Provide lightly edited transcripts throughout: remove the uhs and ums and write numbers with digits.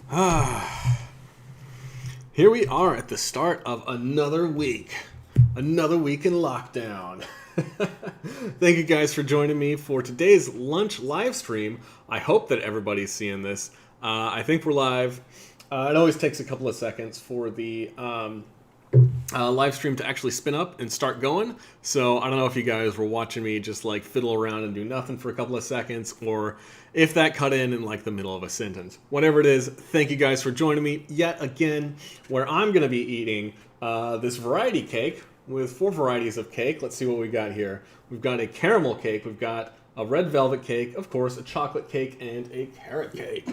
Here we are at the start of another week. Another week in lockdown. Thank you guys for joining me for today's lunch live stream. I hope that everybody's seeing this. I think we're live. It always takes a couple of seconds for the live stream to actually spin up and start going. So I don't know if you guys were watching me just like fiddle around and do nothing for a couple of seconds, or if that cut in like the middle of a sentence. Whatever it is, thank you guys for joining me yet again, where I'm going to be eating this variety cake with 4 varieties of cake. Let's see what we got here. We've got a caramel cake, we've got a red velvet cake, of course, a chocolate cake, and a carrot cake.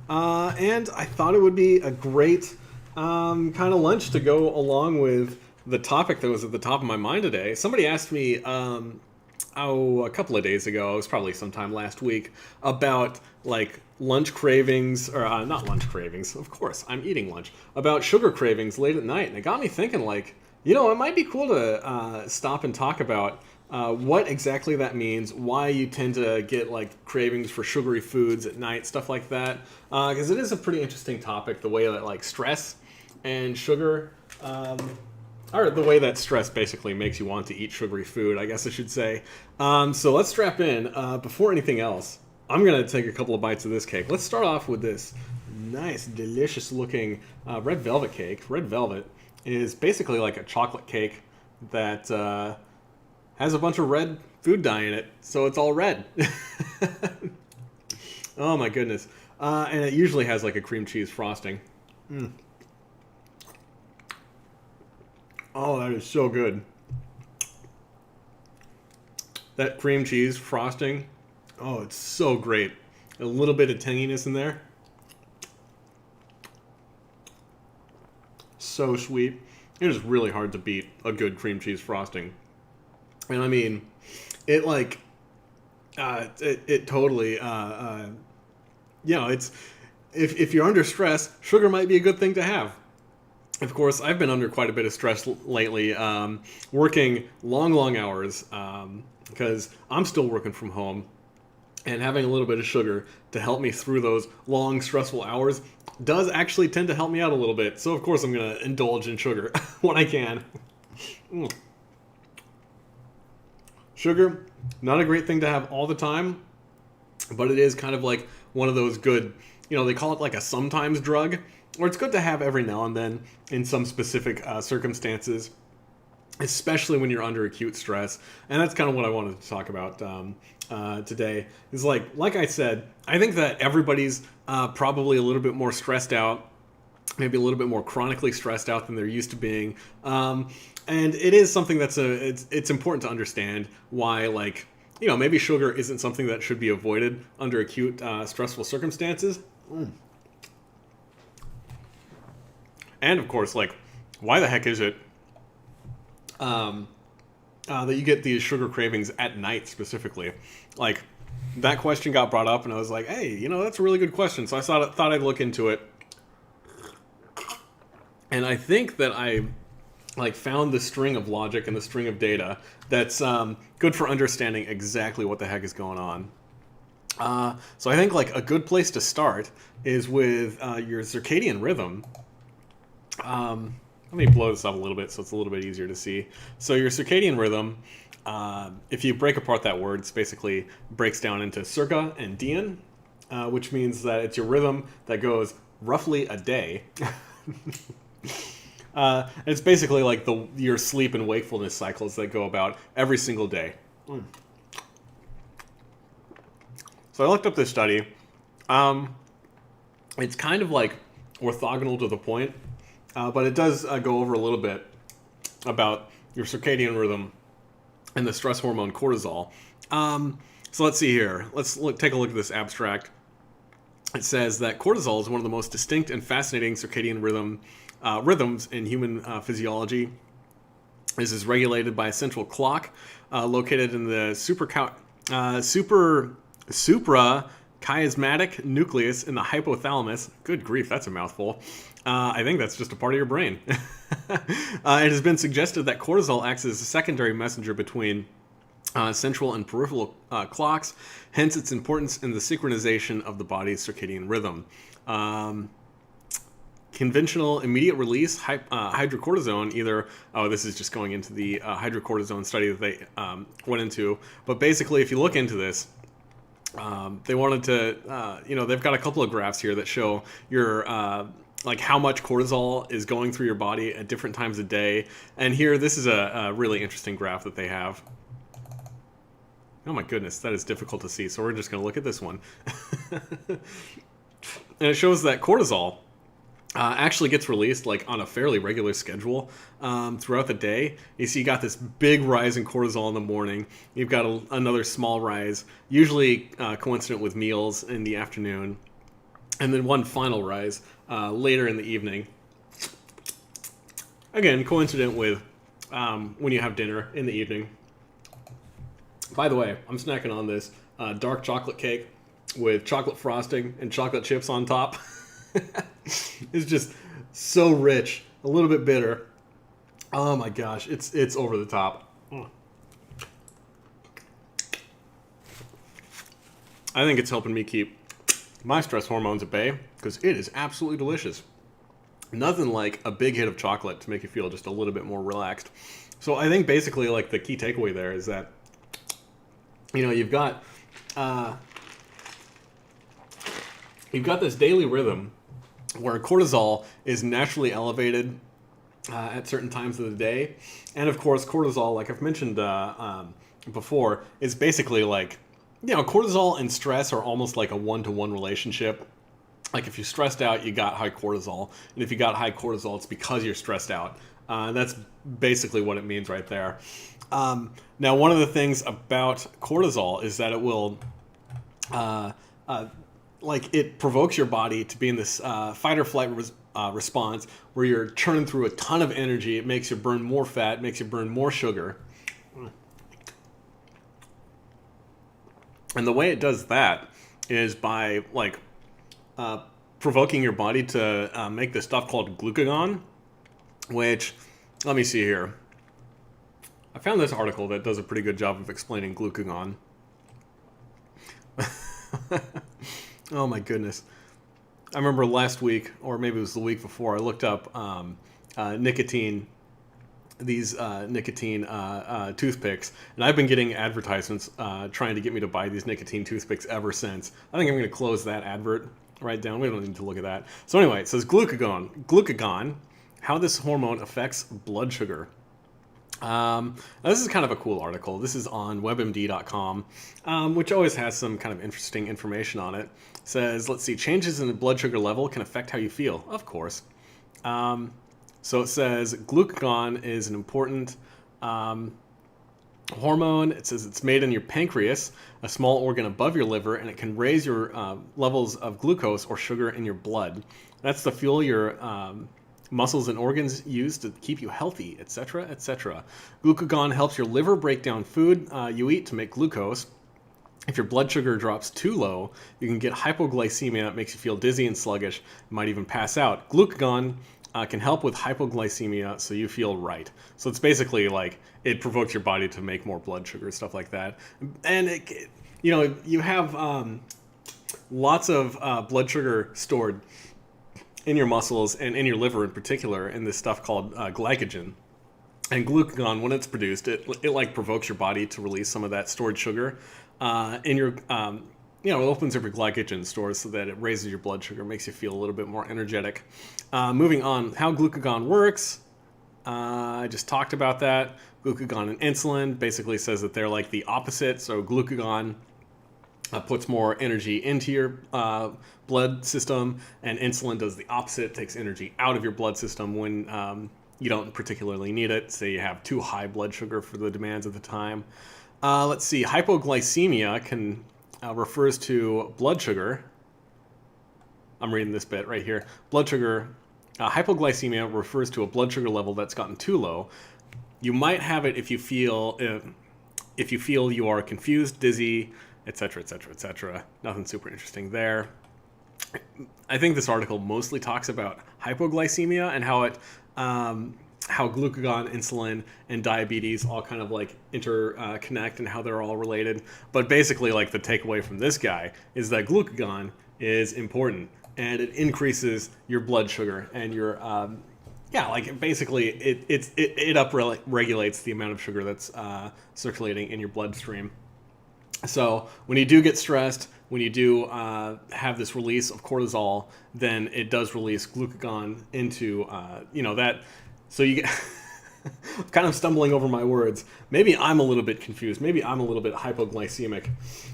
And I thought it would be a great kind of lunch to go along with the topic that was at the top of my mind today. Somebody asked me a couple of days ago, it was probably sometime last week, about like lunch cravings, or not lunch cravings, of course, I'm eating lunch, about sugar cravings late at night. And it got me thinking, like, it might be cool to stop and talk about what exactly that means, why you tend to get like cravings for sugary foods at night, stuff like that. Because it is a pretty interesting topic, the way that like stress and sugar, or the way that stress basically makes you want to eat sugary food, I guess I should say. So let's strap in. Before anything else, I'm going to take a couple of bites of this cake. Let's start off with this nice, delicious looking red velvet cake. Red velvet is basically like a chocolate cake that has a bunch of red food dye in it, so it's all red. Oh my goodness. And it usually has like a cream cheese frosting. Oh, that is so good. That cream cheese frosting, oh, it's so great. A little bit of tanginess in there. So sweet. It is really hard to beat a good cream cheese frosting. And I mean, it like, it totally, it's, if you're under stress, sugar might be a good thing to have. Of course, I've been under quite a bit of stress lately, working long hours, because I'm still working from home, and having a little bit of sugar to help me through those long, stressful hours does actually tend to help me out a little bit. So, of course, I'm going to indulge in sugar when I can. Sugar, not a great thing to have all the time, but it is kind of like one of those good, they call it like a sometimes drug, or it's good to have every now and then in some specific circumstances, especially when you're under acute stress. And that's kind of what I wanted to talk about today. Is like I said, I think that everybody's probably a little bit more stressed out, maybe a little bit more chronically stressed out than they're used to being. And it is something that's it's important to understand why, like, maybe sugar isn't something that should be avoided under acute stressful circumstances. And of course, like, why the heck is it that you get these sugar cravings at night specifically? Like, that question got brought up, and I was like, hey, that's a really good question. So I thought I'd look into it. And I think that I found the string of logic and the string of data that's good for understanding exactly what the heck is going on. So I think like a good place to start is with your circadian rhythm. Let me blow this up a little bit so it's a little bit easier to see. So your circadian rhythm, if you break apart that word, it's basically breaks down into circa and dian, which means that it's your rhythm that goes roughly a day. It's basically like your sleep and wakefulness cycles that go about every single day. So I looked up this study. It's kind of like orthogonal to the point, but it does go over a little bit about your circadian rhythm and the stress hormone cortisol. So let's see here. Let's take a look at this abstract. It says that cortisol is one of the most distinct and fascinating circadian rhythms in human physiology. This is regulated by a central clock located in the suprachiasmatic nucleus in the hypothalamus. Good grief, that's a mouthful. I think that's just a part of your brain. It has been suggested that cortisol acts as a secondary messenger between central and peripheral clocks, hence its importance in the synchronization of the body's circadian rhythm. Conventional immediate release hydrocortisone, either, this is just going into the hydrocortisone study that they went into, but basically if you look into this, they wanted to, they've got a couple of graphs here that show your, like how much cortisol is going through your body at different times of day. And here, this is a really interesting graph that they have. Oh my goodness, that is difficult to see, so we're just going to look at this one. And it shows that cortisol actually gets released like on a fairly regular schedule throughout the day. You see, you got this big rise in cortisol in the morning. You've got another small rise, usually coincident with meals in the afternoon, and then one final rise later in the evening. Again, coincident with when you have dinner in the evening. By the way, I'm snacking on this dark chocolate cake with chocolate frosting and chocolate chips on top. It's just so rich, a little bit bitter. Oh my gosh, it's over the top. I think it's helping me keep my stress hormones at bay because it is absolutely delicious. Nothing like a big hit of chocolate to make you feel just a little bit more relaxed. So I think basically like the key takeaway there is that, you've got this daily rhythm where cortisol is naturally elevated at certain times of the day. And of course, cortisol, like I've mentioned before, is basically like, cortisol and stress are almost like a one-to-one relationship. Like if you're stressed out, you got high cortisol. And if you got high cortisol, it's because you're stressed out. That's basically what it means right there. Now, one of the things about cortisol is that it will it provokes your body to be in this fight or flight response where you're churning through a ton of energy. It makes you burn more fat, makes you burn more sugar. And the way it does that is by provoking your body to make this stuff called glucagon, which, let me see here. I found this article that does a pretty good job of explaining glucagon. Oh my goodness. I remember last week, or maybe it was the week before, I looked up nicotine toothpicks, and I've been getting advertisements trying to get me to buy these nicotine toothpicks ever since. I think I'm going to close that advert right down. We don't need to look at that. So anyway, it says glucagon, how this hormone affects blood sugar. Now this is kind of a cool article. This is on webmd.com, which always has some kind of interesting information on it. It says, let's see, changes in the blood sugar level can affect how you feel. Of course. So it says glucagon is an important hormone. It says it's made in your pancreas, a small organ above your liver, and it can raise your levels of glucose or sugar in your blood. That's the fuel your muscles and organs use to keep you healthy, etc., etc. Glucagon helps your liver break down food you eat to make glucose. If your blood sugar drops too low, you can get hypoglycemia. It makes you feel dizzy and sluggish. You might even pass out. Glucagon can help with hypoglycemia, so you feel right. So it's basically like it provokes your body to make more blood sugar, stuff like that. And you have lots of blood sugar stored in your muscles and in your liver in particular, in this stuff called glycogen. And glucagon, when it's produced, it provokes your body to release some of that stored sugar in your, it opens up your glycogen stores so that it raises your blood sugar, makes you feel a little bit more energetic. Moving on, how glucagon works. I just talked about that. Glucagon and insulin basically says that they're like the opposite. So glucagon puts more energy into your blood system, and insulin does the opposite, takes energy out of your blood system when you don't particularly need it. Say you have too high blood sugar for the demands of the time. Let's see, hypoglycemia refers to blood sugar. I'm reading this bit right here. Blood sugar, hypoglycemia refers to a blood sugar level that's gotten too low. You might have it if you feel you are confused, dizzy, etc., etc., etc. Nothing super interesting there. I think this article mostly talks about hypoglycemia and how it how glucagon, insulin, and diabetes all kind of like interconnect and how they're all related. But basically, like the takeaway from this guy is that glucagon is important and it increases your blood sugar and your yeah, like basically it up regulates the amount of sugar that's circulating in your bloodstream. So when you do get stressed, when you do have this release of cortisol, then it does release glucagon into that. So you get I'm kind of stumbling over my words. Maybe I'm a little bit confused. Maybe I'm a little bit hypoglycemic.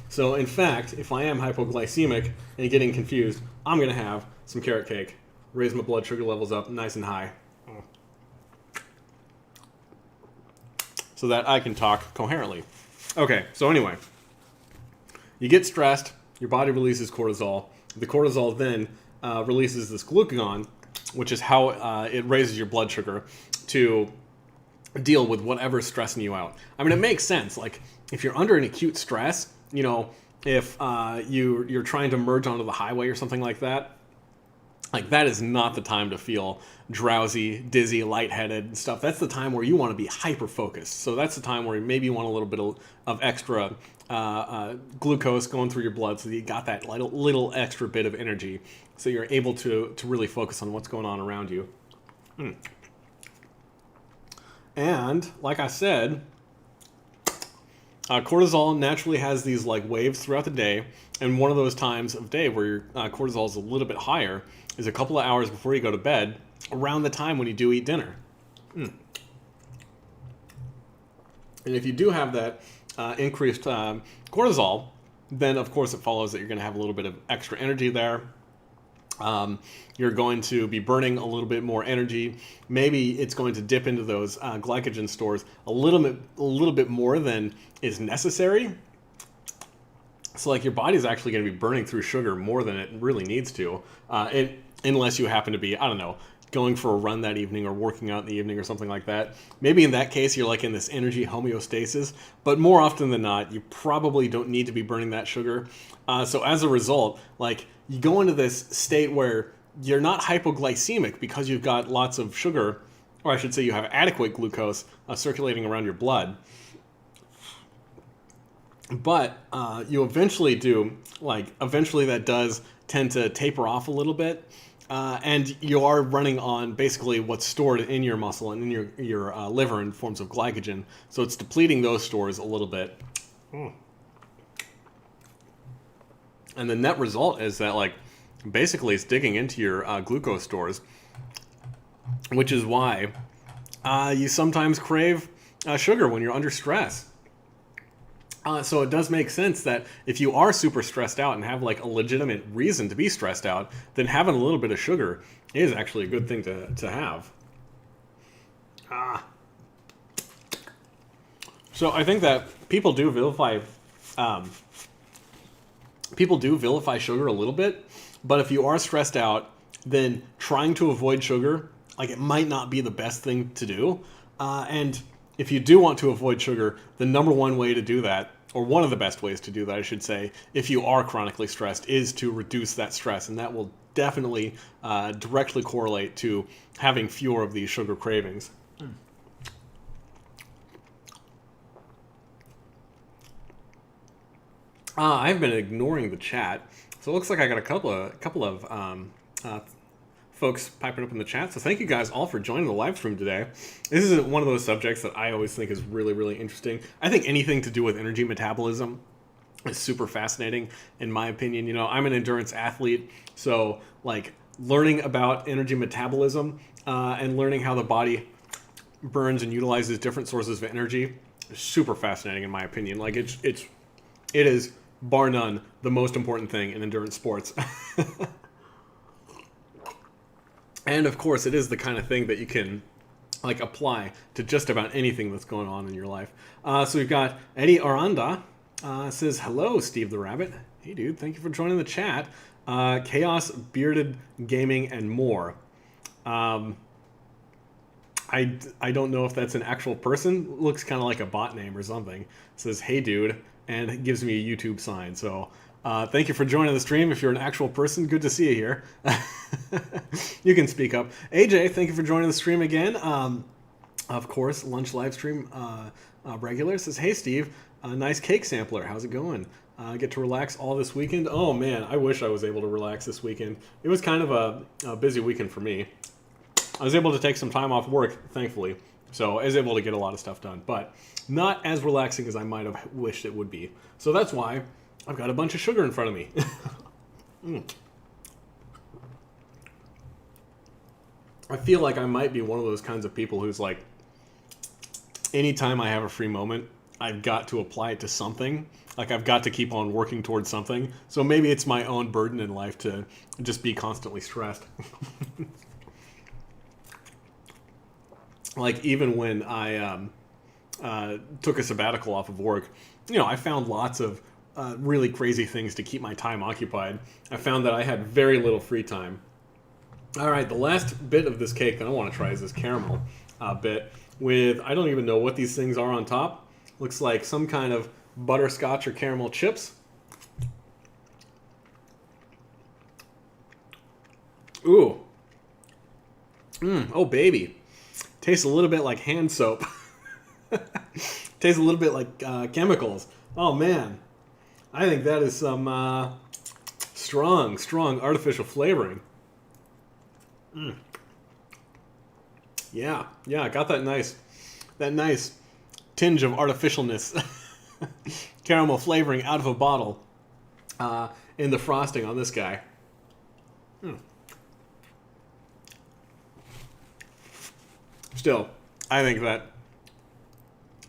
So in fact, if I am hypoglycemic and getting confused, I'm going to have some carrot cake. Raise my blood sugar levels up nice and high, so that I can talk coherently. Okay, so anyway, you get stressed, your body releases cortisol. The cortisol then releases this glucagon, which is how it raises your blood sugar to deal with whatever's stressing you out. I mean, it makes sense. Like, if you're under an acute stress, if you're trying to merge onto the highway or something like that is not the time to feel drowsy, dizzy, lightheaded and stuff. That's the time where you want to be hyper-focused. So that's the time where maybe you want a little bit of extra glucose going through your blood so that you got that little extra bit of energy so you're able to really focus on what's going on around you. And like I said, cortisol naturally has these like waves throughout the day, and one of those times of day where your cortisol is a little bit higher is a couple of hours before you go to bed, around the time when you do eat dinner. And if you do have that increased cortisol, then of course it follows that you're going to have a little bit of extra energy there. You're going to be burning a little bit more energy. Maybe it's going to dip into those glycogen stores a little bit more than is necessary. So like your body's actually going to be burning through sugar more than it really needs to, unless you happen to be, I don't know, going for a run that evening or working out in the evening or something like that. Maybe in that case, you're like in this energy homeostasis, but more often than not, you probably don't need to be burning that sugar. So as a result, like you go into this state where you're not hypoglycemic because you've got lots of sugar, or I should say you have adequate glucose circulating around your blood. But you eventually that does tend to taper off a little bit. And you are running on basically what's stored in your muscle and in your liver in forms of glycogen. So it's depleting those stores a little bit. And the net result is that like basically it's digging into your glucose stores, which is why you sometimes crave sugar when you're under stress. So it does make sense that if you are super stressed out and have like a legitimate reason to be stressed out, then having a little bit of sugar is actually a good thing to have. So I think that people do vilify sugar a little bit, but if you are stressed out, then trying to avoid sugar, like it might not be the best thing to do. And if you do want to avoid sugar, the number one way to do that, or one of the best ways to do that, I should say, if you are chronically stressed, is to reduce that stress. And that will definitely directly correlate to having fewer of these sugar cravings. I've been ignoring the chat, so it looks like I got a couple of folks piping up in the chat. So thank you guys all for joining the live stream today. This is one of those subjects that I always think is really, really interesting. I think anything to do with energy metabolism is super fascinating, in my opinion. I'm an endurance athlete, so like learning about energy metabolism and learning how the body burns and utilizes different sources of energy is super fascinating, in my opinion. Like it is bar none the most important thing in endurance sports. And of course, it is the kind of thing that you can like apply to just about anything that's going on in your life. So we've got Eddie Aranda says, "Hello, Steve the Rabbit." Hey, dude, thank you for joining the chat. Chaos, Bearded Gaming, and more. I don't know if that's an actual person. Looks kind of like a bot name or something. It says, "Hey, dude," and it gives me a YouTube sign. So thank you for joining the stream. If you're an actual person, good to see you here. You can speak up. AJ, thank you for joining the stream again. Of course, lunch live stream regular says, "Hey Steve, nice cake sampler. How's it going? Get to relax all this weekend." Oh man, I wish I was able to relax this weekend. It was kind of a busy weekend for me. I was able to take some time off work, thankfully, so I was able to get a lot of stuff done, but not as relaxing as I might have wished it would be. So that's why I've got a bunch of sugar in front of me. I feel like I might be one of those kinds of people who's like, anytime I have a free moment, I've got to apply it to something. Like I've got to keep on working towards something. So maybe it's my own burden in life to just be constantly stressed. Like even when I took a sabbatical off of work, I found lots of really crazy things to keep my time occupied. I found that I had very little free time. All right, the last bit of this cake that I want to try is this caramel bit with, I don't even know what these things are on top. Looks like some kind of butterscotch or caramel chips. Ooh. Oh, baby. Tastes a little bit like hand soap. Tastes a little bit like chemicals. Oh, man. I think that is some strong artificial flavoring. Yeah, I got that nice tinge of artificialness. Caramel flavoring out of a bottle in the frosting on this guy. Still, I think that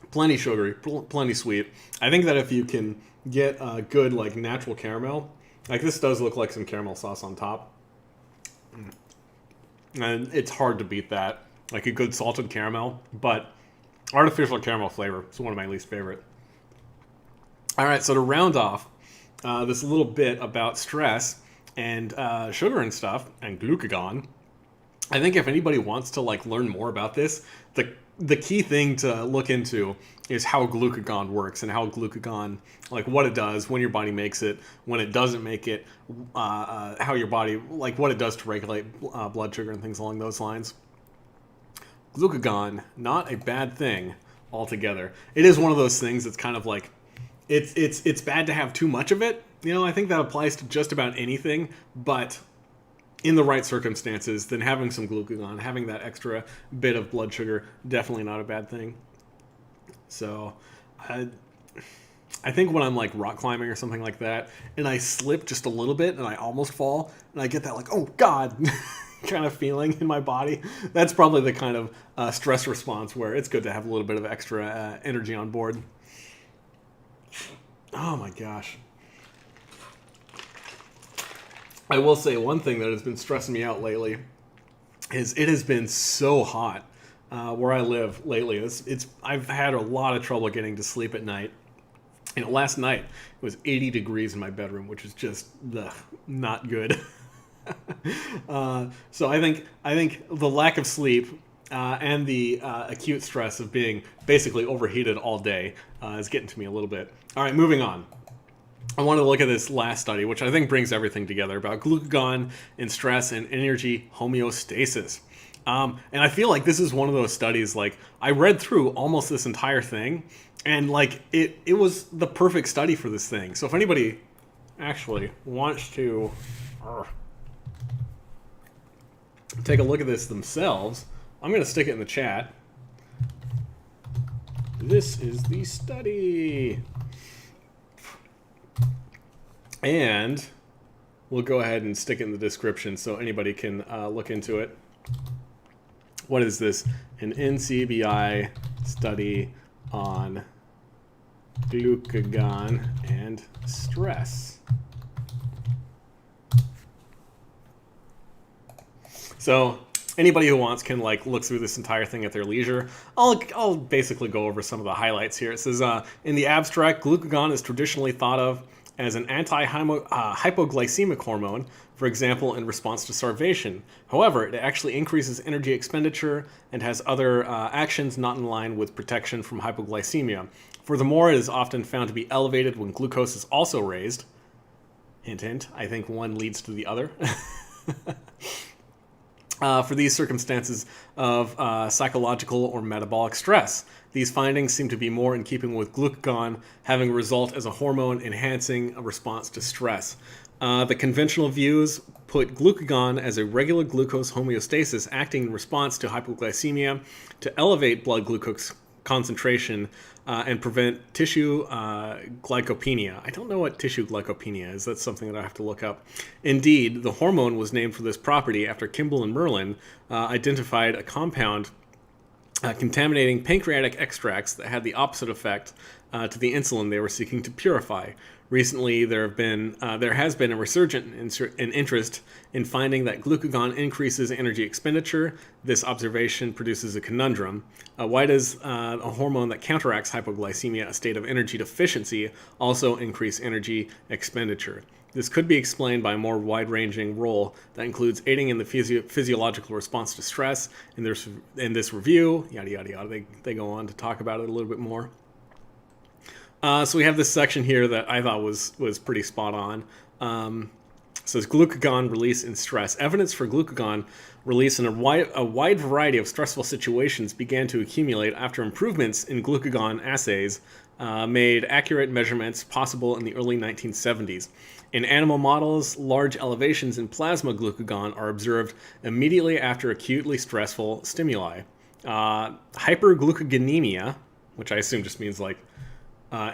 plenty sugary, plenty sweet. I think that if you can get a good like natural caramel, like this does look like some caramel sauce on top. And it's hard to beat that. Like a good salted caramel, but artificial caramel flavor is one of my least favorite. All right, so to round off this little bit about stress and sugar and stuff and glucagon, I think if anybody wants to like learn more about this, the key thing to look into is how glucagon works and how glucagon, like what it does when your body makes it, when it doesn't make it, how your body, like what it does to regulate blood sugar and things along those lines. Glucagon, not a bad thing altogether. It is one of those things that's kind of like, it's bad to have too much of it. I think that applies to just about anything, but in the right circumstances, then having some glucagon, having that extra bit of blood sugar, definitely not a bad thing. So I think when I'm like rock climbing or something like that, and I slip just a little bit and I almost fall, and I get that like, oh God, kind of feeling in my body, that's probably the kind of stress response where it's good to have a little bit of extra energy on board. Oh my gosh. I will say one thing that has been stressing me out lately is it has been so hot where I live lately. I've had a lot of trouble getting to sleep at night. Last night it was 80 degrees in my bedroom, which is just not good. So I think the lack of sleep and the acute stress of being basically overheated all day is getting to me a little bit. All right, moving on. I wanted to look at this last study, which I think brings everything together about glucagon and stress and energy homeostasis. And I feel like this is one of those studies, like I read through almost this entire thing and like it was the perfect study for this thing. So if anybody actually wants to take a look at this themselves, I'm going to stick it in the chat. This is the study. And we'll go ahead and stick it in the description so anybody can look into it. What is this? An NCBI study on glucagon and stress. So anybody who wants can like look through this entire thing at their leisure. I'll basically go over some of the highlights here. It says in the abstract, glucagon is traditionally thought of as an anti-hypoglycemic hormone, for example, in response to starvation. However, it actually increases energy expenditure and has other actions not in line with protection from hypoglycemia. Furthermore, it is often found to be elevated when glucose is also raised. Hint, hint, I think one leads to the other. for these circumstances of psychological or metabolic stress. These findings seem to be more in keeping with glucagon having a result as a hormone enhancing a response to stress. The conventional views put glucagon as a regular glucose homeostasis acting in response to hypoglycemia to elevate blood glucose concentration and prevent tissue glycopenia. I don't know what tissue glycopenia is. That's something that I have to look up. Indeed, the hormone was named for this property after Kimball and Merlin identified a compound contaminating pancreatic extracts that had the opposite effect to the insulin they were seeking to purify. Recently, there has been a resurgence in interest in finding that glucagon increases energy expenditure. This observation produces a conundrum. Why does a hormone that counteracts hypoglycemia, a state of energy deficiency, also increase energy expenditure? This could be explained by a more wide-ranging role that includes aiding in the physiological response to stress. In this review, yada, yada, yada, they go on to talk about it a little bit more. So we have this section here that I thought was pretty spot on. It says glucagon release in stress. Evidence for glucagon release in a wide variety of stressful situations began to accumulate after improvements in glucagon assays made accurate measurements possible in the early 1970s. In animal models, large elevations in plasma glucagon are observed immediately after acutely stressful stimuli. Hyperglucagonemia, which I assume just means like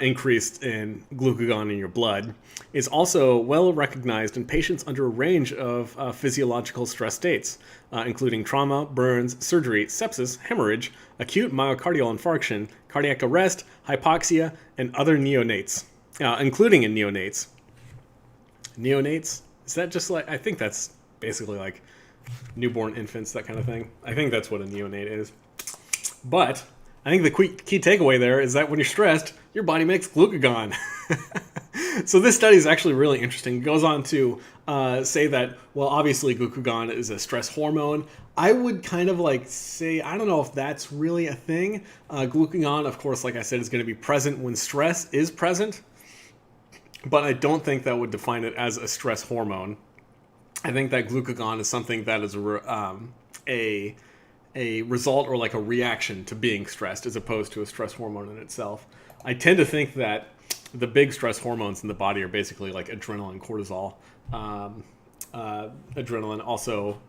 increased in glucagon in your blood, is also well recognized in patients under a range of physiological stress states, including trauma, burns, surgery, sepsis, hemorrhage, acute myocardial infarction, cardiac arrest, hypoxia, and other neonates, including in neonates. Neonates? Is that just like, I think that's basically like newborn infants, that kind of thing. I think that's what a neonate is. But I think the key takeaway there is that when you're stressed, your body makes glucagon. So this study is actually really interesting. It goes on to say that, well, obviously glucagon is a stress hormone. I would kind of like say, I don't know if that's really a thing. Glucagon, of course, like I said, is going to be present when stress is present. But I don't think that would define it as a stress hormone. I think that glucagon is something that is a result or like a reaction to being stressed as opposed to a stress hormone in itself. I tend to think that the big stress hormones in the body are basically like adrenaline, cortisol, adrenaline, also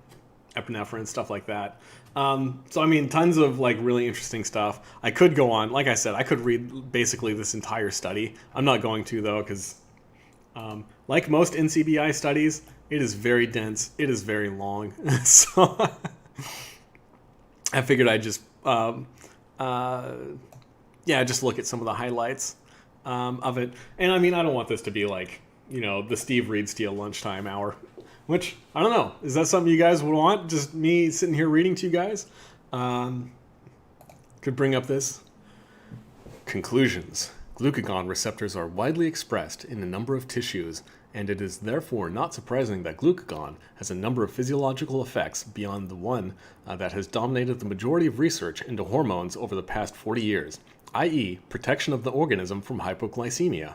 epinephrine, stuff like that. So I mean, tons of like really interesting stuff. I could go on. Like I said, I could read basically this entire study. I'm not going to though, because like most NCBI studies, it is very dense. It is very long. So I figured I'd just just look at some of the highlights of it. And I mean, I don't want this to be like, you know, the Steve reads to you lunchtime hour, which I don't know. Is that something you guys would want? Just me sitting here reading to you guys? Could bring up this. Conclusions. Glucagon receptors are widely expressed in a number of tissues, and it is therefore not surprising that glucagon has a number of physiological effects beyond the one that has dominated the majority of research into hormones over the past 40 years, i.e. protection of the organism from hypoglycemia.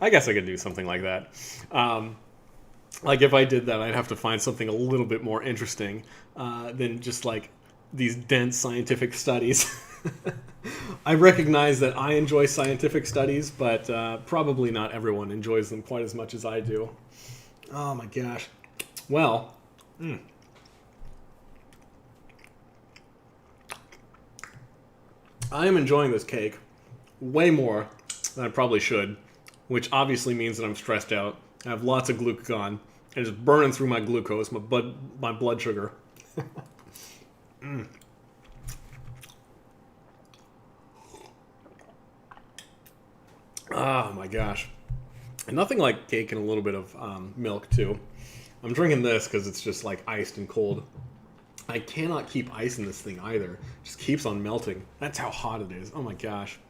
I guess I could do something like that. Like if I did that, I'd have to find something a little bit more interesting than just like these dense scientific studies. I recognize that I enjoy scientific studies, but probably not everyone enjoys them quite as much as I do. Oh my gosh. Well, I am enjoying this cake way more than I probably should, which obviously means that I'm stressed out. I have lots of glucagon, and it's burning through my glucose, my blood sugar. Oh my gosh. And nothing like cake and a little bit of milk too. I'm drinking this because it's just like iced and cold. I cannot keep ice in this thing either. It just keeps on melting. That's how hot it is. Oh my gosh.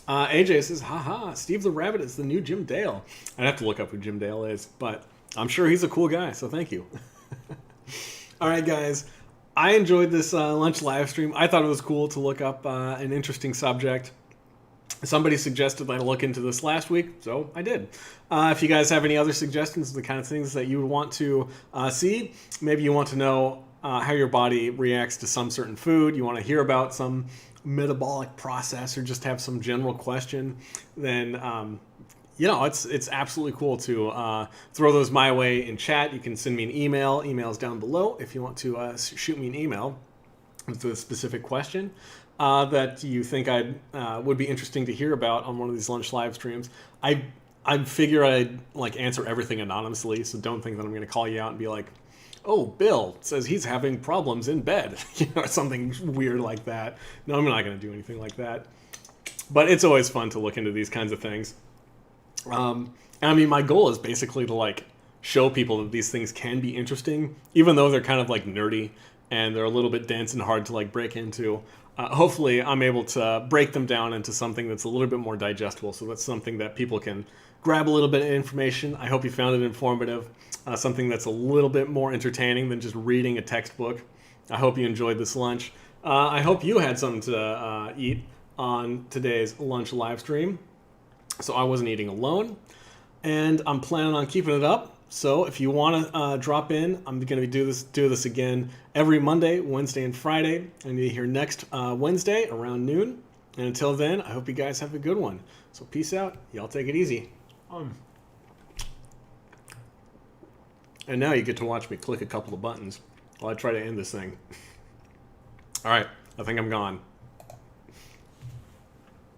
AJ says, haha, Steve the Rabbit is the new Jim Dale. I'd have to look up who Jim Dale is, but I'm sure he's a cool guy, so thank you. All right, guys. I enjoyed this lunch live stream. I thought it was cool to look up an interesting subject. Somebody suggested that I look into this last week, so I did. If you guys have any other suggestions of the kind of things that you would want to see, maybe you want to know how your body reacts to some certain food, you want to hear about some metabolic process, or just have some general question, then it's absolutely cool to throw those my way in chat. You can send me an email. Email's down below if you want to shoot me an email with a specific question that you think would be interesting to hear about on one of these lunch live streams. I figure I'd answer everything anonymously, so don't think that I'm going to call you out and be like, "Oh, Bill says he's having problems in bed," or something weird like that. No, I'm not going to do anything like that. But it's always fun to look into these kinds of things. My goal is basically to show people that these things can be interesting, even though they're kind of nerdy and they're a little bit dense and hard to break into. Hopefully I'm able to break them down into something that's a little bit more digestible, so that's something that people can grab a little bit of information. I hope you found it informative, something that's a little bit more entertaining than just reading a textbook. I hope you enjoyed this lunch. I hope you had something to eat on today's lunch live stream, so I wasn't eating alone, and I'm planning on keeping it up. So if you want to drop in, I'm going to do this again every Monday, Wednesday, and Friday. I'm going to be here next Wednesday around noon. And until then, I hope you guys have a good one. So peace out. Y'all take it easy. And now you get to watch me click a couple of buttons while I try to end this thing. All right, I think I'm gone.